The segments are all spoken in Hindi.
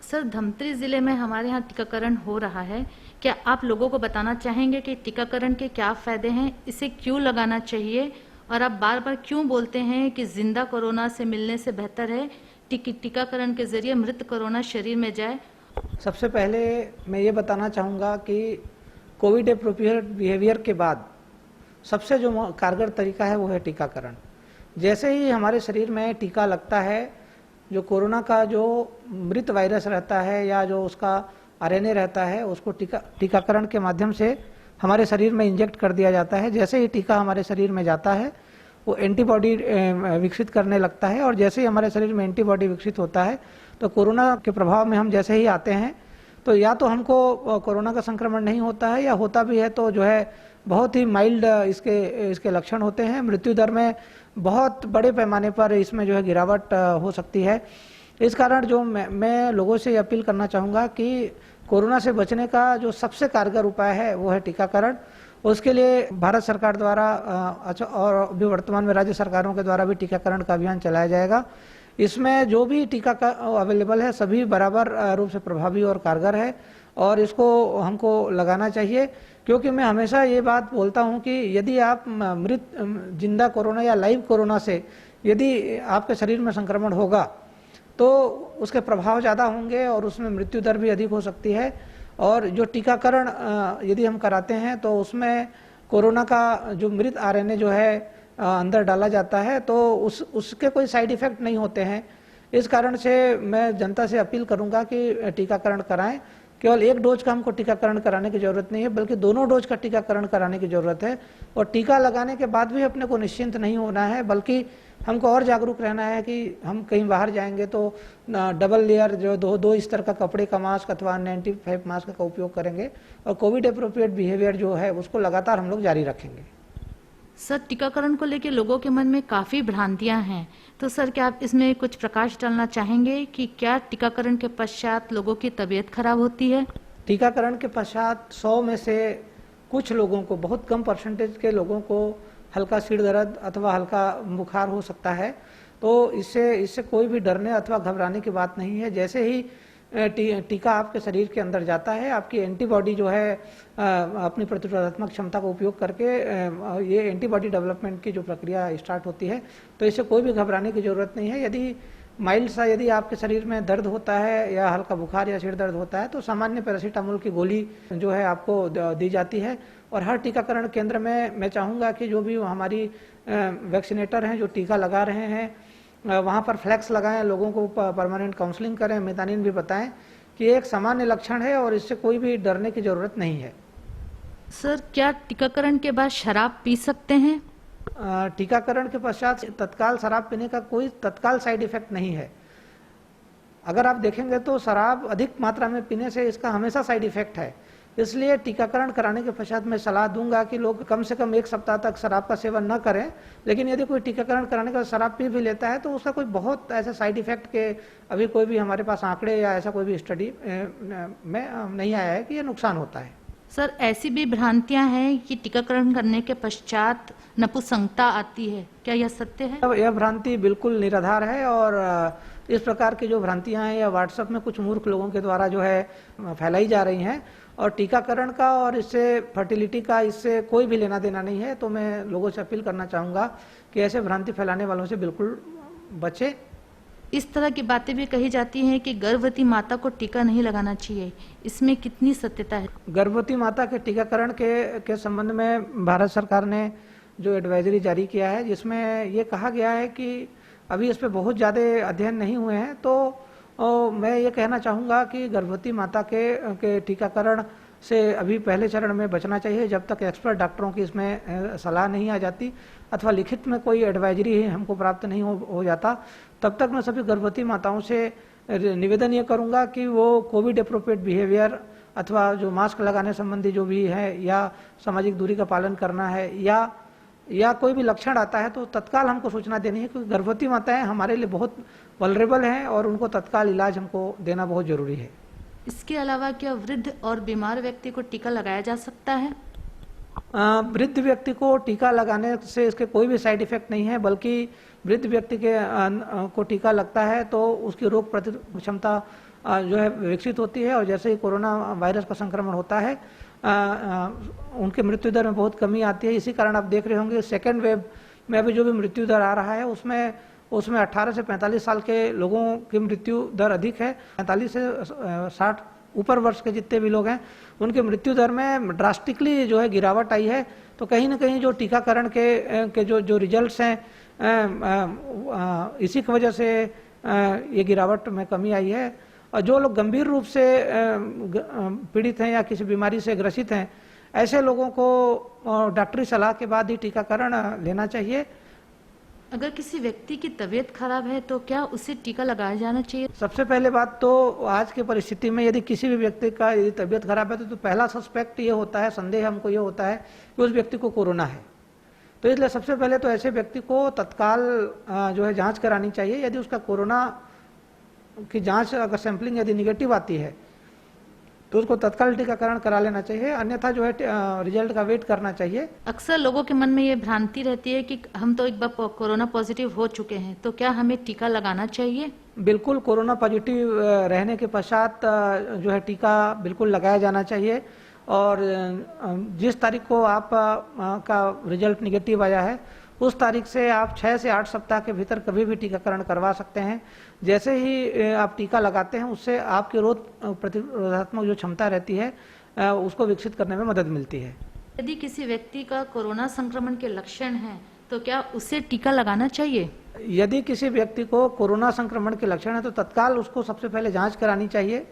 सर, धमतरी जिले में हमारे यहाँ टीकाकरण हो रहा है। क्या आप लोगों को बताना चाहेंगे कि टीकाकरण के क्या फायदे हैं, इसे क्यों लगाना चाहिए, और आप बार बार क्यों बोलते हैं कि जिंदा कोरोना से मिलने से बेहतर है टीकाकरण के जरिए मृत कोरोना शरीर में जाए? सबसे पहले मैं ये बताना चाहूँगा कि कोविड एप्रोप्रिएट बिहेवियर के बाद सबसे जो कारगर तरीका है वो है टीकाकरण। जैसे ही हमारे शरीर में टीका लगता है, जो कोरोना का जो मृत वायरस रहता है या जो उसका आरएनए रहता है, उसको टीकाकरण के माध्यम से हमारे शरीर में इंजेक्ट कर दिया जाता है। जैसे ही टीका हमारे शरीर में जाता है वो एंटीबॉडी विकसित करने लगता है, और जैसे ही हमारे शरीर में एंटीबॉडी विकसित होता है तो कोरोना के प्रभाव में हम जैसे ही आते हैं तो या तो हमको कोरोना का संक्रमण नहीं होता है, या होता भी है तो जो है बहुत ही माइल्ड इसके लक्षण होते हैं। मृत्यु दर में बहुत बड़े पैमाने पर इसमें जो है गिरावट हो सकती है। इस कारण जो मैं लोगों से अपील करना चाहूँगा कि कोरोना से बचने का जो सबसे कारगर उपाय है वो है टीकाकरण। उसके लिए भारत सरकार द्वारा और अभी वर्तमान में राज्य सरकारों के द्वारा भी टीकाकरण का अभियान चलाया जाएगा। इसमें जो भी टीका का अवेलेबल है सभी बराबर रूप से प्रभावी और कारगर है, और इसको हमको लगाना चाहिए। क्योंकि मैं हमेशा ये बात बोलता हूँ कि यदि आप मृत जिंदा कोरोना या लाइव कोरोना से यदि आपके शरीर में संक्रमण होगा तो उसके प्रभाव ज़्यादा होंगे और उसमें मृत्यु दर भी अधिक हो सकती है। और जो टीकाकरण यदि हम कराते हैं तो उसमें कोरोना का जो मृत आरएनए जो है अंदर डाला जाता है तो उसके कोई साइड इफ़ेक्ट नहीं होते हैं। इस कारण से मैं जनता से अपील करूंगा कि टीकाकरण कराएं। केवल एक डोज का हमको टीकाकरण कराने की ज़रूरत नहीं है, बल्कि दोनों डोज का टीकाकरण कराने की ज़रूरत है। और टीका लगाने के बाद भी अपने को निश्चिंत नहीं होना है, बल्कि हमको और जागरूक रहना है कि हम कहीं बाहर जाएंगे तो डबल लेयर जो दो स्तर का कपड़े का मास्क अथवा N95 मास्क का उपयोग करेंगे, और कोविड एप्रोप्रिएट बिहेवियर जो है उसको लगातार हम लोग जारी रखेंगे। सर, टीकाकरण को लेकर लोगों के मन में काफी भ्रांतियां हैं, तो सर क्या आप इसमें कुछ प्रकाश डालना चाहेंगे कि क्या टीकाकरण के पश्चात लोगों की तबीयत खराब होती है? टीकाकरण के पश्चात 100 में से कुछ लोगों को, बहुत कम परसेंटेज के लोगों को हल्का सिर दर्द अथवा हल्का बुखार हो सकता है। तो इससे कोई भी डरने अथवा घबराने की बात नहीं है। जैसे ही टीका आपके शरीर के अंदर जाता है, आपकी एंटीबॉडी जो है अपनी प्रतिरोधात्मक क्षमता का उपयोग करके ये एंटीबॉडी डेवलपमेंट की जो प्रक्रिया स्टार्ट होती है, तो इससे कोई भी घबराने की ज़रूरत नहीं है। यदि माइल्ड सा यदि आपके शरीर में दर्द होता है या हल्का बुखार या सिर दर्द होता है तो सामान्य पैरासीटामोल की गोली जो है आपको दी जाती है। और हर टीकाकरण केंद्र में मैं चाहूँगा कि जो भी हमारी वैक्सीनेटर हैं जो टीका लगा रहे हैं वहाँ पर फ्लैक्स लगाएं, लोगों को परमानेंट काउंसलिंग करें, मेदानीन भी बताएं कि एक सामान्य लक्षण है और इससे कोई भी डरने की ज़रूरत नहीं है। सर, क्या टीकाकरण के बाद शराब पी सकते हैं? टीकाकरण के पश्चात तत्काल शराब पीने का कोई तत्काल साइड इफेक्ट नहीं है। अगर आप देखेंगे तो शराब अधिक मात्रा में पीने से इसका हमेशा साइड इफेक्ट है। इसलिए टीकाकरण कराने के पश्चात मैं सलाह दूंगा कि लोग कम से कम 1 सप्ताह तक शराब का सेवन न करें। लेकिन यदि कोई टीकाकरण कराने का शराब पी भी लेता है तो उसका कोई बहुत ऐसे साइड इफेक्ट के अभी कोई भी हमारे पास आंकड़े या ऐसा कोई भी स्टडी में नहीं आया है कि ये नुकसान होता है। सर, ऐसी भी भ्रांतियां हैं कि टीकाकरण करने के पश्चात नपुंसकता आती है, क्या यह सत्य है? यह भ्रांति बिल्कुल निराधार है, और इस प्रकार की जो भ्रांतियां हैं या व्हाट्सएप में कुछ मूर्ख लोगों के द्वारा जो है फैलाई जा रही हैं, और टीकाकरण का और इससे फर्टिलिटी का इससे कोई भी लेना देना नहीं है। तो मैं लोगों से अपील करना चाहूँगा कि ऐसे भ्रांति फैलाने वालों से बिल्कुल बचें। इस तरह की बातें भी कही जाती हैं कि गर्भवती माता को टीका नहीं लगाना चाहिए, इसमें कितनी सत्यता है? गर्भवती माता के टीकाकरण के संबंध में भारत सरकार ने जो एडवाइजरी जारी किया है, जिसमें ये कहा गया है कि अभी इस पर बहुत ज़्यादा अध्ययन नहीं हुए हैं, तो मैं ये कहना चाहूँगा कि गर्भवती माता के टीकाकरण से अभी पहले चरण में बचना चाहिए, जब तक एक्सपर्ट डॉक्टरों की इसमें सलाह नहीं आ जाती अथवा लिखित में कोई एडवाइजरी हमको प्राप्त नहीं हो जाता। तब तक मैं सभी गर्भवती माताओं से निवेदन ये करूँगा कि वो कोविड एप्रोप्रिएट बिहेवियर अथवा जो मास्क लगाने संबंधी जो भी है या सामाजिक दूरी का पालन करना है या कोई भी लक्षण आता है तो तत्काल हमको सूचना देनी है, क्योंकि गर्भवती माताएं हमारे लिए बहुत वल्नरेबल हैं और उनको तत्काल इलाज हमको देना बहुत ज़रूरी है। इसके अलावा क्या वृद्ध और बीमार व्यक्ति को टीका लगाया जा सकता है? वृद्ध व्यक्ति को टीका लगाने से इसके कोई भी साइड इफेक्ट नहीं है, बल्कि वृद्ध व्यक्ति को टीका लगता है तो उसकी रोग प्रतिरोधक क्षमता जो है विकसित होती है और जैसे ही कोरोना वायरस का संक्रमण होता है उनके मृत्यु दर में बहुत कमी आती है। इसी कारण आप देख रहे होंगे सेकेंड वेव में अभी जो भी मृत्यु दर आ रहा है उसमें 18 से 45 साल के लोगों की मृत्यु दर अधिक है। 45 से 60 ऊपर वर्ष के जितने भी लोग हैं उनके मृत्यु दर में ड्रास्टिकली जो है गिरावट आई है। तो कहीं ना कहीं जो टीकाकरण के जो रिजल्ट्स हैं इसी की वजह से ये गिरावट में कमी आई है। और जो लोग गंभीर रूप से पीड़ित हैं या किसी बीमारी से ग्रसित हैं ऐसे लोगों को डॉक्टरी सलाह के बाद ही टीकाकरण लेना चाहिए। अगर किसी व्यक्ति की तबीयत खराब है तो क्या उसे टीका लगाया जाना चाहिए? सबसे पहले बात तो आज की परिस्थिति में यदि किसी भी व्यक्ति का यदि तबीयत खराब है तो पहला सस्पेक्ट ये होता है, संदेह हमको ये होता है कि उस व्यक्ति को कोरोना है। तो इसलिए सबसे पहले तो ऐसे व्यक्ति को तत्काल जो है जांच करानी चाहिए। यदि उसका कोरोना की जांच अगर सैंपलिंग यदि निगेटिव आती है तो उसको तत्काल टीकाकरण करा लेना चाहिए, अन्यथा जो है रिजल्ट का वेट करना चाहिए। अक्सर लोगों के मन में ये भ्रांति रहती है कि हम तो एक बार कोरोना पॉजिटिव हो चुके हैं, तो क्या हमें टीका लगाना चाहिए? बिल्कुल, कोरोना पॉजिटिव रहने के पश्चात जो है टीका बिल्कुल लगाया जाना चाहिए। और जिस तारीख को आप का रिजल्ट निगेटिव आया है उस तारीख से आप 6 से 8 सप्ताह के भीतर कभी भी टीकाकरण करवा सकते हैं। जैसे ही आप टीका लगाते हैं उससे आपकी रोग प्रतिरोधात्मक जो क्षमता रहती है उसको विकसित करने में मदद मिलती है। यदि किसी व्यक्ति का कोरोना संक्रमण के लक्षण हैं तो क्या उसे टीका लगाना चाहिए? यदि किसी व्यक्ति को कोरोना संक्रमण के लक्षण है तो तत्काल उसको सबसे पहले जांच करानी चाहिए,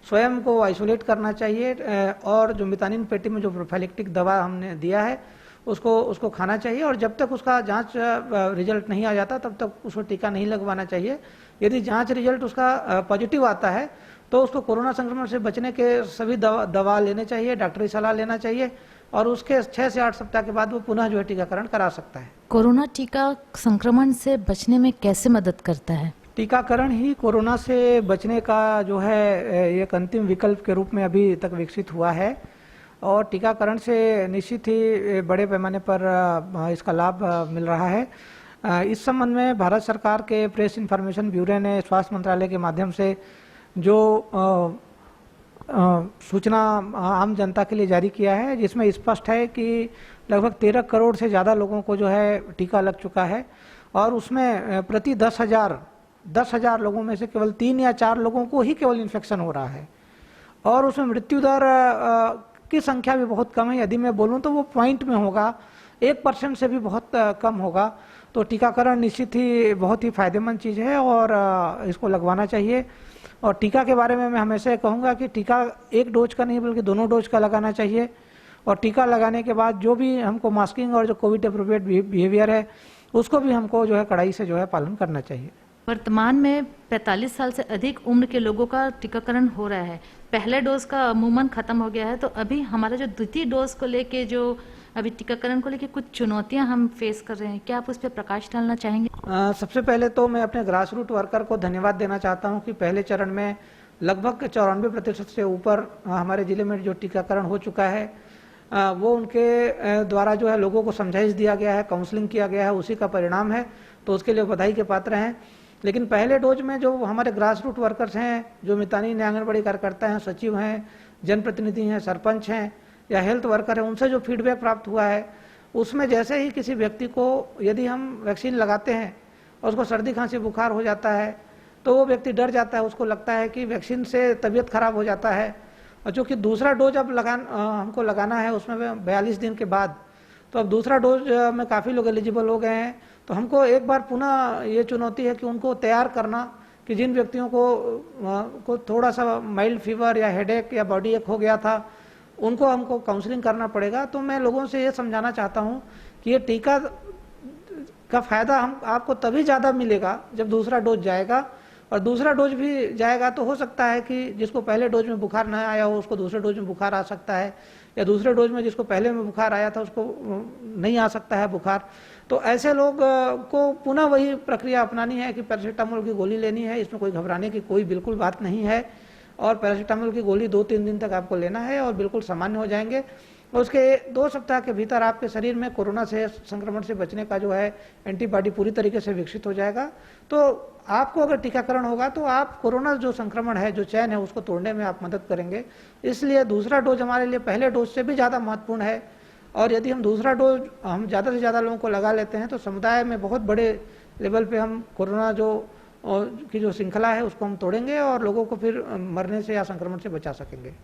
स्वयं को आइसोलेट करना चाहिए और जो मितानिन पेटी में जो प्रोफाइलेक्टिक दवा हमने दिया है उसको खाना चाहिए। और जब तक उसका जांच रिजल्ट नहीं आ जाता तब तक उसको टीका नहीं लगवाना चाहिए। यदि जांच रिजल्ट उसका पॉजिटिव आता है तो उसको कोरोना संक्रमण से बचने के सभी दवा लेने चाहिए, डॉक्टरी सलाह लेना चाहिए और उसके 6 से 8 सप्ताह के बाद वो पुनः जो है टीकाकरण करा सकता है। कोरोना टीका संक्रमण से बचने में कैसे मदद करता है? टीकाकरण ही कोरोना से बचने का जो है एक अंतिम विकल्प के रूप में अभी तक विकसित हुआ है और टीकाकरण से निश्चित ही बड़े पैमाने पर इसका लाभ मिल रहा है। इस संबंध में भारत सरकार के प्रेस इन्फॉर्मेशन ब्यूरो ने स्वास्थ्य मंत्रालय के माध्यम से जो सूचना आम जनता के लिए जारी किया है जिसमें स्पष्ट है कि लगभग 13 करोड़ से ज़्यादा लोगों को जो है टीका लग चुका है और उसमें प्रति 10,000 लोगों में से केवल 3 या 4 लोगों को ही केवल इन्फेक्शन हो रहा है और उसमें मृत्यु दर की संख्या भी बहुत कम है। यदि मैं बोलूं तो वो पॉइंट में होगा, 1% से भी बहुत कम होगा। तो टीकाकरण निश्चित ही बहुत ही फायदेमंद चीज़ है और इसको लगवाना चाहिए। और टीका के बारे में मैं हमेशा कहूँगा कि टीका एक डोज का नहीं बल्कि दोनों डोज का लगाना चाहिए और टीका लगाने के बाद जो भी हमको मास्किंग और जो कोविड अप्रोप्रिएट बिहेवियर है उसको भी हमको जो है कड़ाई से जो है पालन करना चाहिए। वर्तमान में 45 साल से अधिक उम्र के लोगों का टीकाकरण हो रहा है। पहले डोज का अमूमन खत्म हो गया है, तो अभी हमारा जो द्वितीय डोज को लेके जो अभी टीकाकरण को लेके कुछ चुनौतियां हम फेस कर रहे हैं, क्या आप उस पर प्रकाश डालना चाहेंगे? सबसे पहले तो मैं अपने ग्रास रूट वर्कर को धन्यवाद देना चाहता हूं कि पहले चरण में लगभग 94% से ऊपर हमारे जिले में जो टीकाकरण हो चुका है वो उनके द्वारा जो है लोगों को समझाइश दिया गया है, काउंसलिंग किया गया है, उसी का परिणाम है। तो उसके लिए बधाई के पात्र हैं। लेकिन पहले डोज में जो हमारे ग्रास रूट वर्कर्स हैं, जो मितानिन आंगनबाड़ी कार्यकर्ता हैं, सचिव हैं, जनप्रतिनिधि हैं, सरपंच हैं या हेल्थ वर्कर हैं, उनसे जो फीडबैक प्राप्त हुआ है उसमें जैसे ही किसी व्यक्ति को यदि हम वैक्सीन लगाते हैं और उसको सर्दी खांसी बुखार हो जाता है तो वो व्यक्ति डर जाता है, उसको लगता है कि वैक्सीन से तबीयत खराब हो जाता है। और जो कि दूसरा डोज अब हमको लगाना है उसमें 42 दिन के बाद, तो अब दूसरा डोज में काफ़ी लोग एलिजिबल हो गए हैं। तो हमको एक बार पुनः ये चुनौती है कि उनको तैयार करना कि जिन व्यक्तियों को थोड़ा सा माइल्ड फीवर या हेडेक या बॉडी एक हो गया था उनको हमको काउंसलिंग करना पड़ेगा। तो मैं लोगों से ये समझाना चाहता हूँ कि ये टीका का फ़ायदा आपको तभी ज़्यादा मिलेगा जब दूसरा डोज जाएगा, और दूसरा डोज भी जाएगा तो हो सकता है कि जिसको पहले डोज में बुखार ना आया हो उसको दूसरे डोज में बुखार आ सकता है, या दूसरे डोज में जिसको पहले में बुखार आया था उसको नहीं आ सकता है बुखार। तो ऐसे लोग को पुनः वही प्रक्रिया अपनानी है कि पैरासीटामोल की गोली लेनी है। इसमें कोई घबराने की कोई बिल्कुल बात नहीं है और पैरासीटामोल की गोली 2-3 दिन तक आपको लेना है और बिल्कुल सामान्य हो जाएंगे। और उसके 2 सप्ताह के भीतर आपके शरीर में कोरोना से संक्रमण से बचने का जो है एंटीबॉडी पूरी तरीके से विकसित हो जाएगा। तो आपको अगर टीकाकरण होगा तो आप कोरोना जो संक्रमण है, जो चैन है, उसको तोड़ने में आप मदद करेंगे। इसलिए दूसरा डोज हमारे लिए पहले डोज से भी ज़्यादा महत्वपूर्ण है। और यदि हम दूसरा डोज हम ज़्यादा से ज़्यादा लोगों को लगा लेते हैं तो समुदाय में बहुत बड़े लेवल पे हम कोरोना की जो श्रृंखला है उसको हम तोड़ेंगे और लोगों को फिर मरने से या संक्रमण से बचा सकेंगे।